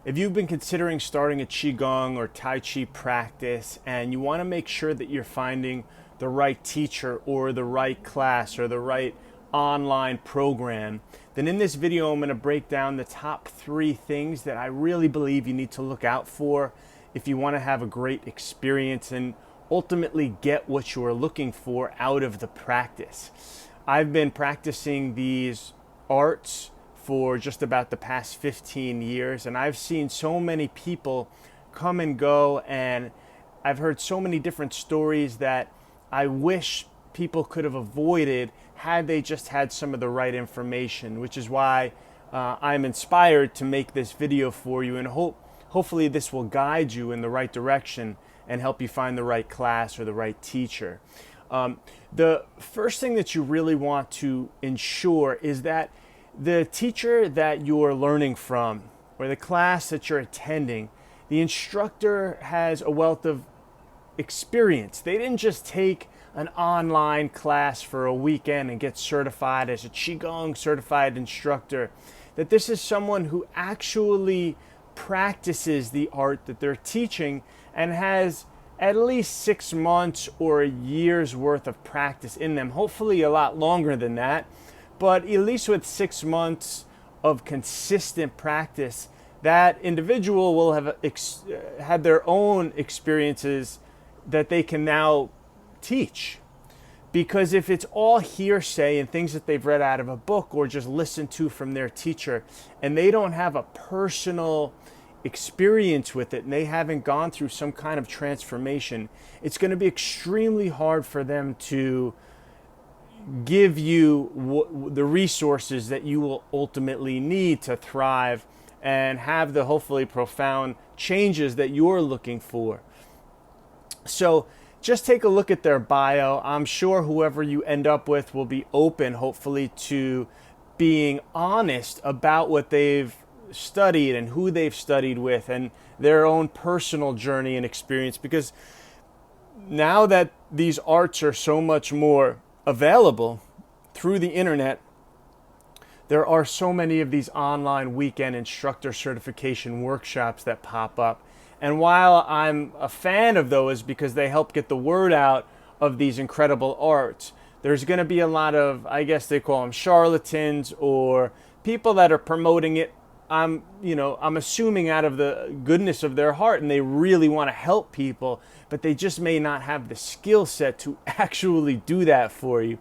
If you've been considering starting a Qigong or Tai Chi practice and you want to make sure that you're finding the right teacher or the right class or the right online program, then in this video I'm going to break down the top 3 things that I really believe you need to look out for if you want to have a great experience and ultimately get what you are looking for out of the practice. I've been practicing these arts for just about the past 15 years, and I've seen so many people come and go, and I've heard so many different stories that I wish people could have avoided had they just had some of the right information, which is why I'm inspired to make this video for you, and hopefully this will guide you in the right direction and help you find the right class or the right teacher. The first thing that you really want to ensure is that the teacher that you're learning from or the class that you're attending, the instructor has a wealth of experience. They didn't just take an online class for a weekend and get certified as a Qigong certified instructor. That this is someone who actually practices the art that they're teaching and has at least 6 months or a year's worth of practice in them, hopefully a lot longer than that. But at least with 6 months of consistent practice, that individual will have had their own experiences that they can now teach. Because if it's all hearsay and things that they've read out of a book or just listened to from their teacher, and they don't have a personal experience with it and they haven't gone through some kind of transformation, it's going to be extremely hard for them to give you the resources that you will ultimately need to thrive and have the hopefully profound changes that you're looking for. So just take a look at their bio. I'm sure whoever you end up with will be open, hopefully, to being honest about what they've studied and who they've studied with and their own personal journey and experience. Because now that these arts are so much more available through the internet, there are so many of these online weekend instructor certification workshops that pop up. And while I'm a fan of those because they help get the word out of these incredible arts, there's going to be a lot of, I guess they call them charlatans or people that are promoting it. I'm assuming out of the goodness of their heart and they really want to help people, but they just may not have the skill set to actually do that for you.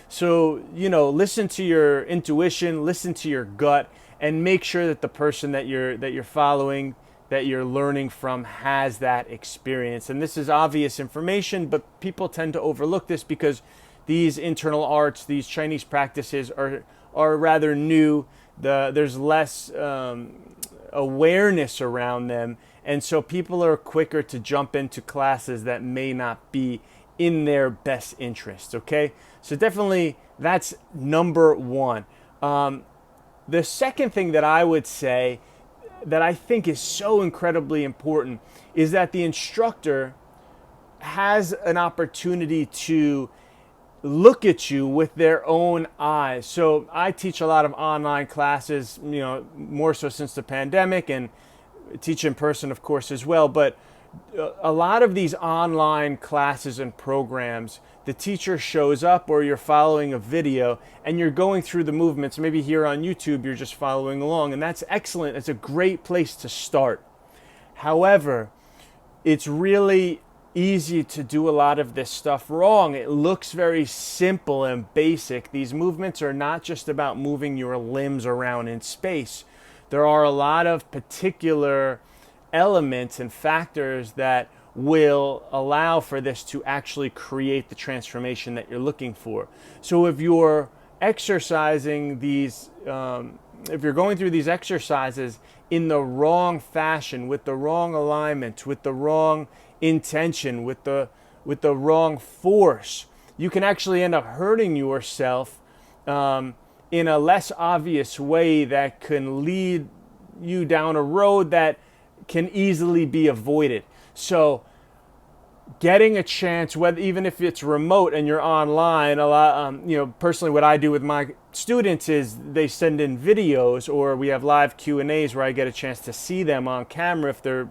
So, listen to your intuition, listen to your gut, and make sure that the person that you're following, that you're learning from, has that experience. And this is obvious information, but people tend to overlook this because these internal arts, these Chinese practices are rather new. There's less awareness around them, and so people are quicker to jump into classes that may not be in their best interest. Okay, so definitely that's number 1. The second thing that I would say that I think is so incredibly important is that the instructor has an opportunity to look at you with their own eyes. So I teach a lot of online classes, more so since the pandemic, and teach in person, of course, as well. But a lot of these online classes and programs, the teacher shows up or you're following a video and you're going through the movements. Maybe here on YouTube, you're just following along, and that's excellent. It's a great place to start. However, it's really easy to do a lot of this stuff wrong. It looks very simple and basic. These movements are not just about moving your limbs around in space. There are a lot of particular elements and factors that will allow for this to actually create the transformation that you're looking for. So if you're exercising these, if you're going through these exercises in the wrong fashion, with the wrong alignment, with the wrong intention, with the wrong force, you can actually end up hurting yourself in a less obvious way that can lead you down a road that can easily be avoided. So getting a chance, whether even if it's remote and you're online, a lot, personally, what I do with my students is they send in videos, or we have live Q&As where I get a chance to see them on camera. If they're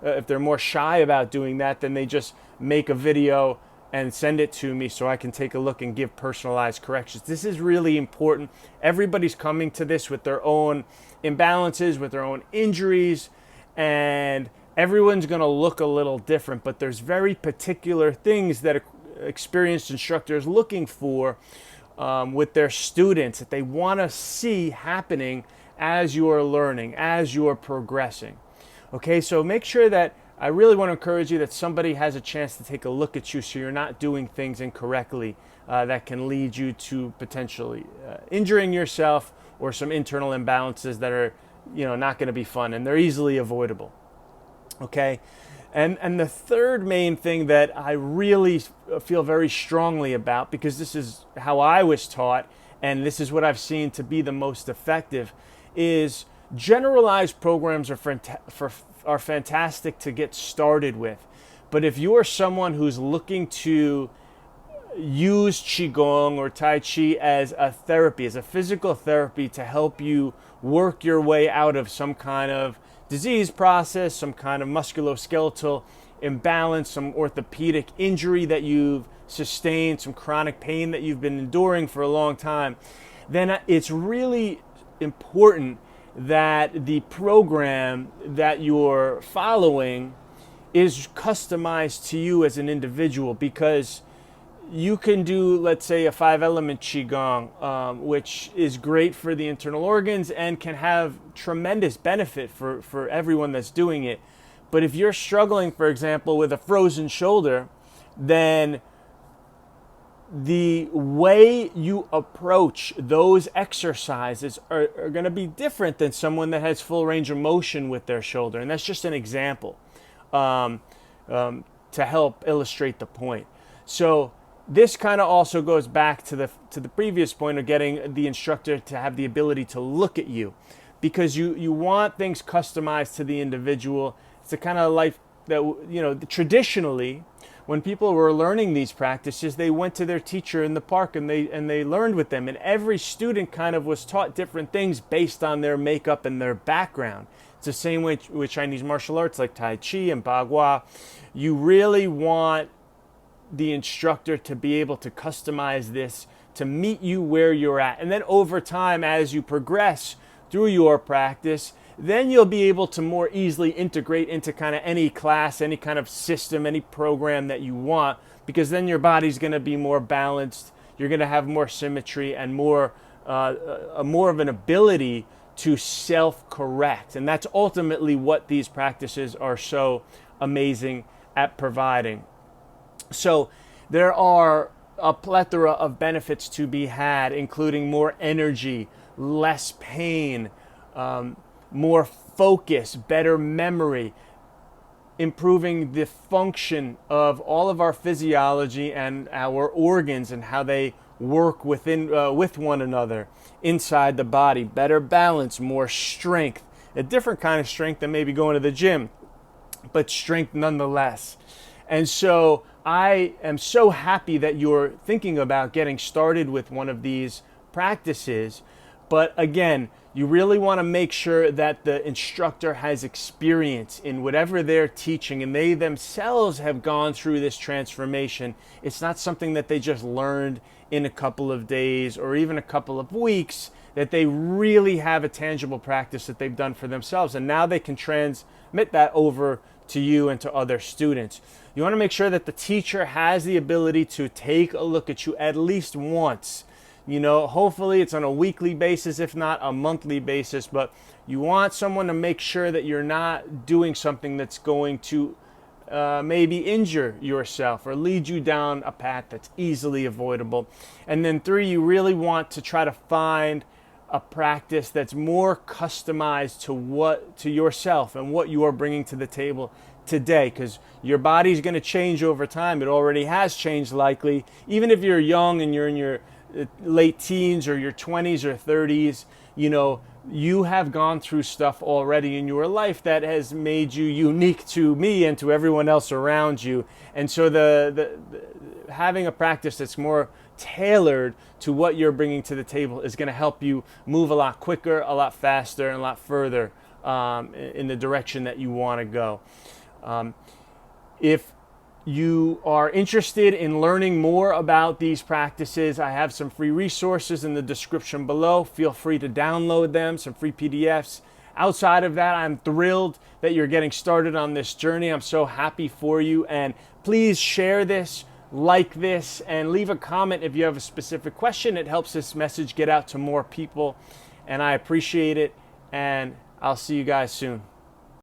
if they're more shy about doing that, then they just make a video and send it to me so I can take a look and give personalized corrections. This is really important. Everybody's coming to this with their own imbalances, with their own injuries, and everyone's going to look a little different, but there's very particular things that experienced instructors looking for with their students that they want to see happening as you're learning, as you're progressing. Okay, so make sure that I really want to encourage you that somebody has a chance to take a look at you so you're not doing things incorrectly that can lead you to potentially injuring yourself or some internal imbalances that are, not going to be fun, and they're easily avoidable. Okay, and the third main thing that I really feel very strongly about, because this is how I was taught and this is what I've seen to be the most effective, is generalized programs are fantastic to get started with. But if you are someone who's looking to use Qigong or Tai Chi as a therapy, as a physical therapy to help you work your way out of some kind of disease process, some kind of musculoskeletal imbalance, some orthopedic injury that you've sustained, some chronic pain that you've been enduring for a long time, then it's really important that the program that you're following is customized to you as an individual, because you can do, let's say, a 5-element Qigong, which is great for the internal organs and can have tremendous benefit for everyone that's doing it. But if you're struggling, for example, with a frozen shoulder, then the way you approach those exercises are going to be different than someone that has full range of motion with their shoulder. And that's just an example to help illustrate the point. So this kind of also goes back to the previous point of getting the instructor to have the ability to look at you, because you want things customized to the individual. It's the kind of life that, traditionally, when people were learning these practices, they went to their teacher in the park and they learned with them. And every student kind of was taught different things based on their makeup and their background. It's the same way with Chinese martial arts like Tai Chi and Bagua. You really want the instructor to be able to customize this to meet you where you're at. And then over time, as you progress through your practice, then you'll be able to more easily integrate into kind of any class, any kind of system, any program that you want, because then your body's going to be more balanced. You're going to have more symmetry and more of an ability to self-correct. And that's ultimately what these practices are so amazing at providing. So there are a plethora of benefits to be had, including more energy, less pain, more focus, better memory, improving the function of all of our physiology and our organs and how they work with one another inside the body, better balance, more strength, a different kind of strength than maybe going to the gym, but strength nonetheless. And so I am so happy that you're thinking about getting started with one of these practices. But again, you really want to make sure that the instructor has experience in whatever they're teaching and they themselves have gone through this transformation. It's not something that they just learned in a couple of days or even a couple of weeks, that they really have a tangible practice that they've done for themselves. And now they can transmit that over to you and to other students. You want to make sure that the teacher has the ability to take a look at you at least once. Hopefully it's on a weekly basis, if not a monthly basis, but you want someone to make sure that you're not doing something that's going to maybe injure yourself or lead you down a path that's easily avoidable. And then 3, you really want to try to find a practice that's more customized to yourself and what you are bringing to the table today, because your body's going to change over time. It already has changed likely. Even if you're young and you're in your late teens or your 20s or 30s, you have gone through stuff already in your life that has made you unique to me and to everyone else around you. And so the having a practice that's more tailored to what you're bringing to the table is going to help you move a lot quicker, a lot faster, and a lot further in the direction that you want to go. If you are interested in learning more about these practices, I have some free resources in the description below. Feel free to download them, some free PDFs. Outside of that, I'm thrilled that you're getting started on this journey. I'm so happy for you. And please share this, like this, and leave a comment if you have a specific question. It helps this message get out to more people. And I appreciate it. And I'll see you guys soon.